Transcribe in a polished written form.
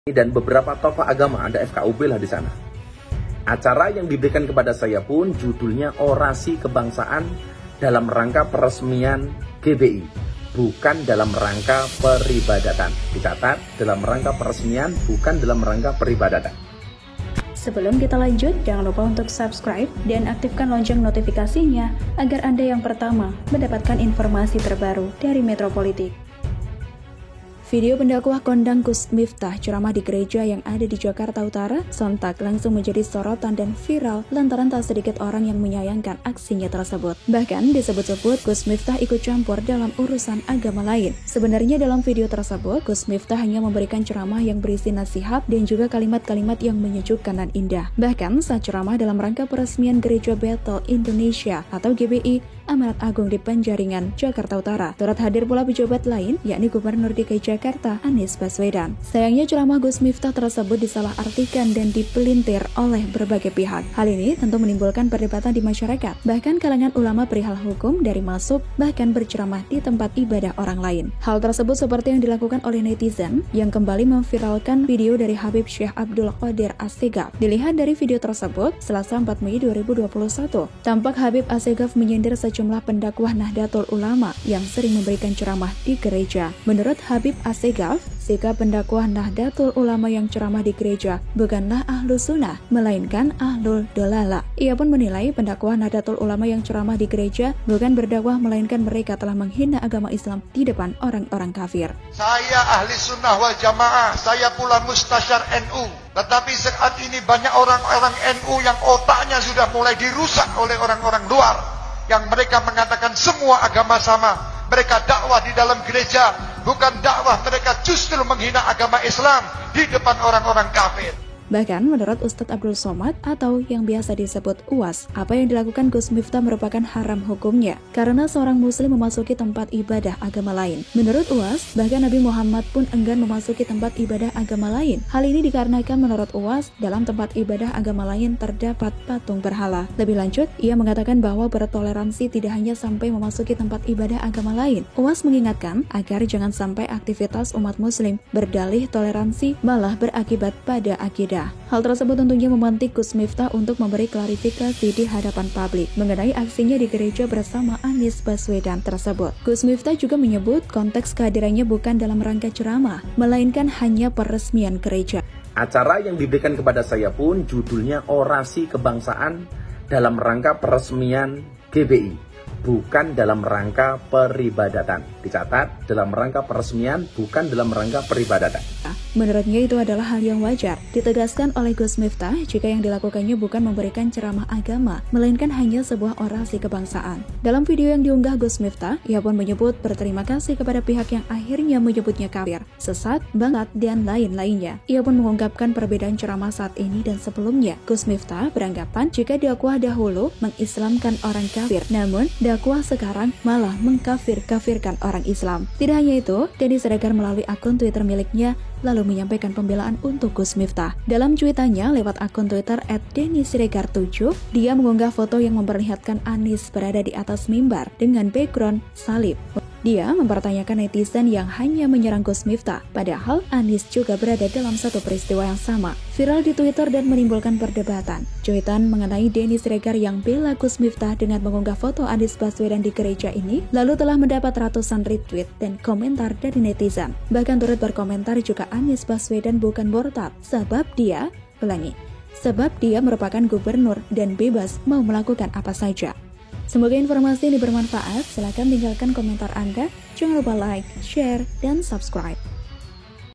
dan beberapa tokoh agama, ada FKUB lah di sana. Acara yang diberikan kepada saya pun judulnya Orasi Kebangsaan dalam rangka peresmian GBI, bukan dalam rangka peribadatan. Dicatat, dalam rangka peresmian, bukan dalam rangka peribadatan. Sebelum kita lanjut, jangan lupa untuk subscribe dan aktifkan lonceng notifikasinya agar Anda yang pertama mendapatkan informasi terbaru dari Metropolitik. Video pendakwah kondang Gus Miftah ceramah di gereja yang ada di Jakarta Utara sontak langsung menjadi sorotan dan viral lantaran tak sedikit orang yang menyayangkan aksinya tersebut. Bahkan disebut-sebut Gus Miftah ikut campur dalam urusan agama lain. Sebenarnya dalam video tersebut, Gus Miftah hanya memberikan ceramah yang berisi nasihat dan juga kalimat-kalimat yang menyejukkan dan indah. Bahkan saat ceramah dalam rangka peresmian Gereja Bethel Indonesia atau GBI Amanat Agung di Penjaringan, Jakarta Utara, turut hadir pula pejabat lain, yakni Gubernur DKI Jakarta, Anies Baswedan. Sayangnya ceramah Gus Miftah tersebut disalahartikan dan dipelintir oleh berbagai pihak. Hal ini tentu menimbulkan perdebatan di masyarakat. Bahkan kalangan ulama perihal hukum dari masuk bahkan berceramah di tempat ibadah orang lain. Hal tersebut seperti yang dilakukan oleh netizen yang kembali memviralkan video dari Habib Syekh Abdul Qadir Assegaf. Dilihat dari video tersebut, Selasa 4 Mei 2021, tampak Habib Assegaf menyindir sejumlah pendakwah Nahdlatul Ulama yang sering memberikan ceramah di gereja. Menurut Habib Assegaf, sikap pendakwah Nahdlatul Ulama yang ceramah di gereja bukanlah ahlu sunnah, melainkan ahlul dolala. Ia pun menilai pendakwah Nahdlatul Ulama yang ceramah di gereja bukan berdakwah, melainkan mereka telah menghina agama Islam di depan orang-orang kafir. Saya ahli sunnah wal jamaah, saya pula mustasyar NU. Tetapi saat ini banyak orang-orang NU yang otaknya sudah mulai dirusak oleh orang-orang luar, yang mereka mengatakan semua agama sama. Mereka dakwah di dalam gereja, bukan dakwah, mereka justru menghina agama Islam di depan orang-orang kafir. Bahkan menurut Ustadz Abdul Somad atau yang biasa disebut UAS, apa yang dilakukan Gus Miftah merupakan haram hukumnya karena seorang muslim memasuki tempat ibadah agama lain. Menurut UAS, bahkan Nabi Muhammad pun enggan memasuki tempat ibadah agama lain. Hal ini dikarenakan menurut UAS, dalam tempat ibadah agama lain terdapat patung berhala. Lebih lanjut, ia mengatakan bahwa bertoleransi tidak hanya sampai memasuki tempat ibadah agama lain. UAS mengingatkan agar jangan sampai aktivitas umat muslim berdalih toleransi malah berakibat pada akidah. Hal tersebut tentunya memantik Gus Miftah untuk memberi klarifikasi di hadapan publik mengenai aksinya di gereja bersama Anies Baswedan tersebut. Gus Miftah juga menyebut konteks kehadirannya bukan dalam rangka ceramah, melainkan hanya peresmian gereja. Acara yang diberikan kepada saya pun judulnya Orasi Kebangsaan dalam rangka peresmian GBI, bukan dalam rangka peribadatan. Dicatat, dalam rangka peresmian, bukan dalam rangka peribadatan. Menurutnya itu adalah hal yang wajar, ditegaskan oleh Gus Miftah jika yang dilakukannya bukan memberikan ceramah agama, melainkan hanya sebuah orasi kebangsaan. Dalam video yang diunggah Gus Miftah, ia pun menyebut berterima kasih kepada pihak yang akhirnya menyebutnya kafir, sesat, bangsat, dan lain-lainnya. Ia pun mengungkapkan perbedaan ceramah saat ini dan sebelumnya. Gus Miftah beranggapan jika dakwah dahulu mengislamkan orang kafir, namun dakwah sekarang malah mengkafir-kafirkan orang Islam. Tidak hanya itu, Denny Siregar melalui akun Twitter miliknya lalu menyampaikan pembelaan untuk Gus Miftah. Dalam cuitannya lewat akun Twitter @DennySiregar7, dia mengunggah foto yang memperlihatkan Anies berada di atas mimbar dengan background salib. Dia mempertanyakan netizen yang hanya menyerang Gus Miftah, padahal Anies juga berada dalam satu peristiwa yang sama. Viral di Twitter dan menimbulkan perdebatan. Cuitan mengenai Denny Siregar yang bela Gus Miftah dengan mengunggah foto Anies Baswedan di gereja ini, lalu telah mendapat ratusan retweet dan komentar dari netizen. Bahkan turut berkomentar juga Anies Baswedan bukan murtad, sebab dia merupakan gubernur dan bebas mau melakukan apa saja. Semoga informasi ini bermanfaat. Silakan tinggalkan komentar Anda. Jangan lupa like, share, dan subscribe.